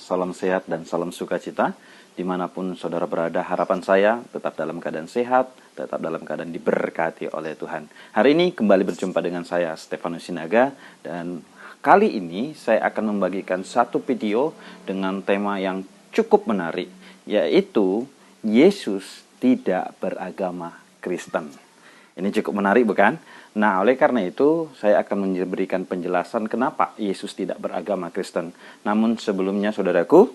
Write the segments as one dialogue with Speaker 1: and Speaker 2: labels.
Speaker 1: salam sehat dan salam sukacita. Dimanapun saudara berada, harapan saya tetap dalam keadaan sehat, tetap dalam keadaan diberkati oleh Tuhan. Hari ini kembali berjumpa dengan saya, Stefanus Sinaga, dan kali ini saya akan membagikan satu video dengan tema yang cukup menarik, yaitu Yesus tidak beragama Kristen. Ini cukup menarik, bukan? Nah, oleh karena itu, saya akan memberikan penjelasan kenapa Yesus tidak beragama Kristen. Namun sebelumnya, saudaraku,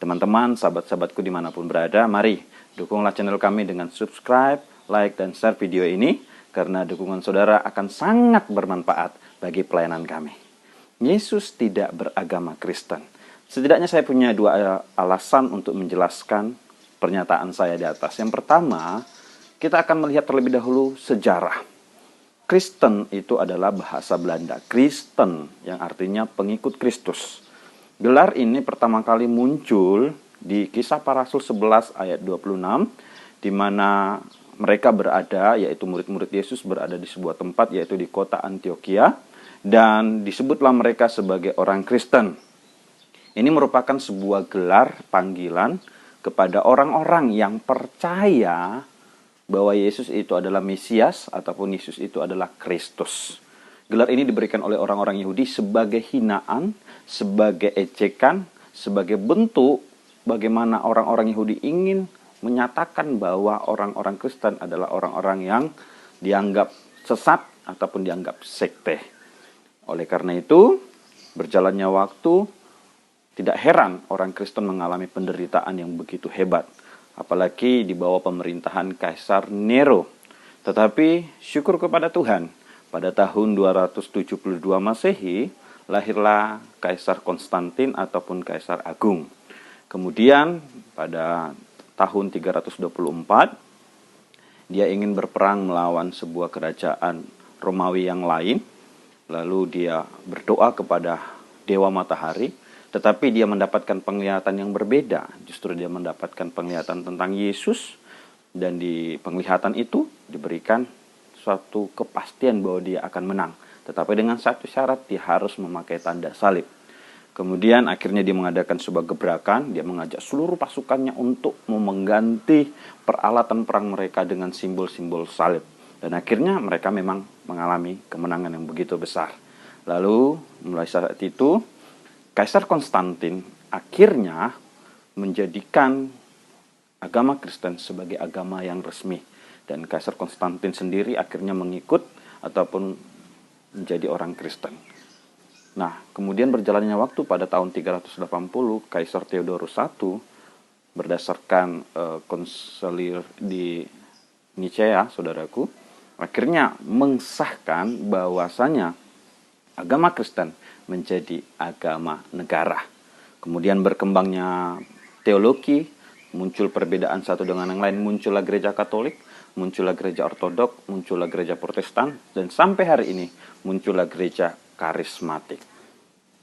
Speaker 1: teman-teman, sahabat-sahabatku dimanapun berada, mari dukunglah channel kami dengan subscribe, like, dan share video ini, karena dukungan saudara akan sangat bermanfaat bagi pelayanan kami. Yesus tidak beragama Kristen. Setidaknya saya punya dua alasan untuk menjelaskan pernyataan saya di atas. Yang pertama, kita akan melihat terlebih dahulu sejarah. Kristen itu adalah bahasa Belanda. Kristen yang artinya pengikut Kristus. Gelar ini pertama kali muncul di Kisah Para Rasul 11 ayat 26, di mana mereka berada, yaitu murid-murid Yesus berada di sebuah tempat, yaitu di kota Antioquia, dan disebutlah mereka sebagai orang Kristen. Ini merupakan sebuah gelar panggilan kepada orang-orang yang percaya bahwa Yesus itu adalah Mesias ataupun Yesus itu adalah Kristus. Gelar ini diberikan oleh orang-orang Yahudi sebagai hinaan, sebagai ejekan, sebagai bentuk bagaimana orang-orang Yahudi ingin menyatakan bahwa orang-orang Kristen adalah orang-orang yang dianggap sesat ataupun dianggap sekte. Oleh karena itu, berjalannya waktu, tidak heran orang Kristen mengalami penderitaan yang begitu hebat. Apalagi di bawah pemerintahan Kaisar Nero. Tetapi syukur kepada Tuhan, pada tahun 272 Masehi lahirlah Kaisar Konstantin ataupun Kaisar Agung. Kemudian pada tahun 324 dia ingin berperang melawan sebuah kerajaan Romawi yang lain. Lalu dia berdoa kepada Dewa Matahari. Tetapi dia mendapatkan penglihatan yang berbeda. Justru dia mendapatkan penglihatan tentang Yesus. Dan di penglihatan itu diberikan suatu kepastian bahwa dia akan menang. Tetapi dengan satu syarat, dia harus memakai tanda salib. Kemudian akhirnya dia mengadakan sebuah gebrakan. Dia mengajak seluruh pasukannya untuk mengganti peralatan perang mereka dengan simbol-simbol salib. Dan akhirnya mereka memang mengalami kemenangan yang begitu besar. Lalu mulai saat itu, Kaisar Konstantin akhirnya menjadikan agama Kristen sebagai agama yang resmi. Dan Kaisar Konstantin sendiri akhirnya mengikut ataupun menjadi orang Kristen. Nah, kemudian berjalannya waktu pada tahun 380, Kaisar Theodorus I berdasarkan konselir di Nicea, saudaraku, akhirnya mengesahkan bahwasanya agama Kristen menjadi agama negara. Kemudian berkembangnya teologi, muncul perbedaan satu dengan yang lain, muncullah gereja Katolik, muncullah gereja Ortodok, muncullah gereja Protestan, dan sampai hari ini muncullah gereja karismatik.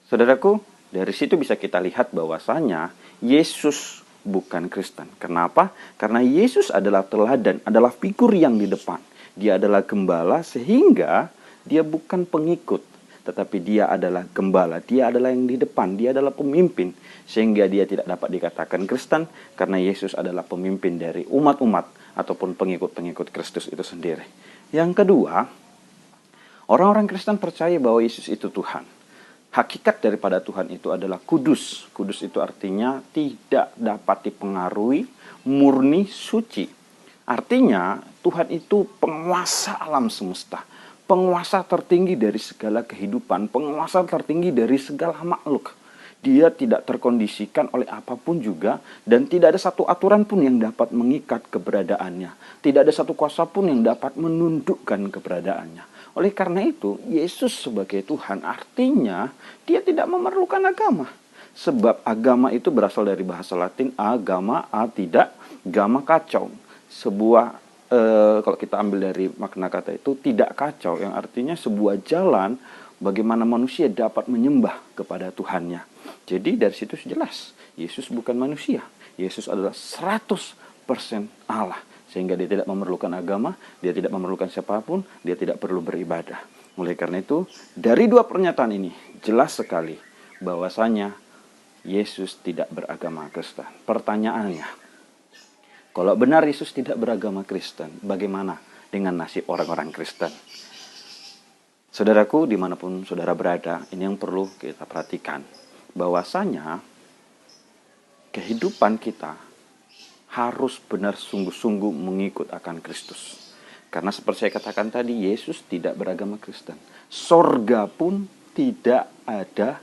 Speaker 1: Saudaraku, dari situ bisa kita lihat bahwasanya Yesus bukan Kristen. Kenapa? Karena Yesus adalah teladan, adalah figur yang di depan. Dia adalah gembala sehingga dia bukan pengikut. Tetapi dia adalah gembala, dia adalah yang di depan, dia adalah pemimpin. Sehingga dia tidak dapat dikatakan Kristen, karena Yesus adalah pemimpin dari umat-umat ataupun pengikut-pengikut Kristus itu sendiri. Yang kedua, orang-orang Kristen percaya bahwa Yesus itu Tuhan. Hakikat daripada Tuhan itu adalah kudus. Kudus itu artinya tidak dapat dipengaruhi, murni, suci. Artinya Tuhan itu penguasa alam semesta. Penguasa tertinggi dari segala kehidupan, penguasa tertinggi dari segala makhluk. Dia tidak terkondisikan oleh apapun juga, dan tidak ada satu aturan pun yang dapat mengikat keberadaannya. Tidak ada satu kuasa pun yang dapat menundukkan keberadaannya. Oleh karena itu, Yesus sebagai Tuhan artinya dia tidak memerlukan agama. Sebab agama itu berasal dari bahasa Latin agama, tidak, gama kacau. Sebuah kalau kita ambil dari makna kata itu tidak kacau, yang artinya sebuah jalan bagaimana manusia dapat menyembah kepada Tuhannya. Jadi dari situ jelas Yesus bukan manusia. Yesus adalah 100% Allah. Sehingga dia tidak memerlukan agama, dia tidak memerlukan siapapun, dia tidak perlu beribadah. Oleh karena itu, dari dua pernyataan ini jelas sekali bahwasanya Yesus tidak beragama Kristen. Pertanyaannya, kalau benar Yesus tidak beragama Kristen, bagaimana dengan nasib orang-orang Kristen? Saudaraku, dimanapun saudara berada, ini yang perlu kita perhatikan. Bahwasanya kehidupan kita harus benar sungguh-sungguh mengikut akan Kristus. Karena seperti saya katakan tadi, Yesus tidak beragama Kristen. Sorga pun tidak ada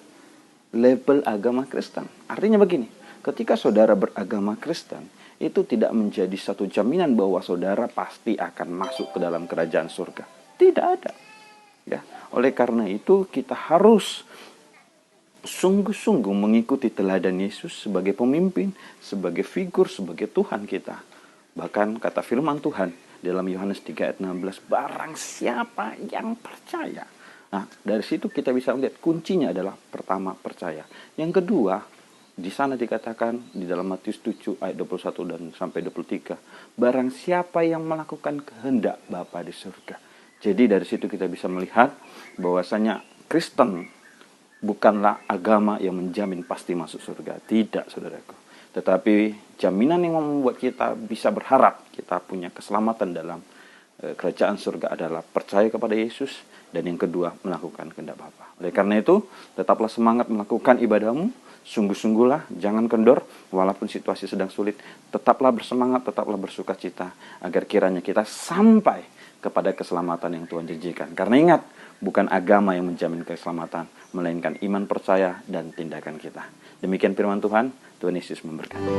Speaker 1: label agama Kristen. Artinya begini, ketika saudara beragama Kristen, itu tidak menjadi satu jaminan bahwa saudara pasti akan masuk ke dalam kerajaan surga. Tidak ada. Ya, oleh karena itu kita harus sungguh-sungguh mengikuti teladan Yesus sebagai pemimpin, sebagai figur, sebagai Tuhan kita. Bahkan kata firman Tuhan dalam Yohanes 3 ayat 16, barang siapa yang percaya. Nah, dari situ kita bisa melihat kuncinya adalah pertama percaya. Yang kedua, di sana dikatakan di dalam Matius 7 ayat 21 dan sampai 23, barang siapa yang melakukan kehendak Bapa di surga. Jadi dari situ kita bisa melihat bahwasanya Kristen bukanlah agama yang menjamin pasti masuk surga. Tidak, saudaraku. Tetapi jaminan yang membuat kita bisa berharap kita punya keselamatan dalam kerajaan surga adalah percaya kepada Yesus, dan yang kedua melakukan kehendak Bapa. Oleh karena itu, tetaplah semangat melakukan ibadahmu, sungguh-sungguhlah, jangan kendor walaupun situasi sedang sulit. Tetaplah bersemangat, tetaplah bersuka cita agar kiranya kita sampai kepada keselamatan yang Tuhan janjikan. Karena ingat, bukan agama yang menjamin keselamatan, melainkan iman, percaya, dan tindakan kita. Demikian firman Tuhan. Tuhan Yesus memberkati.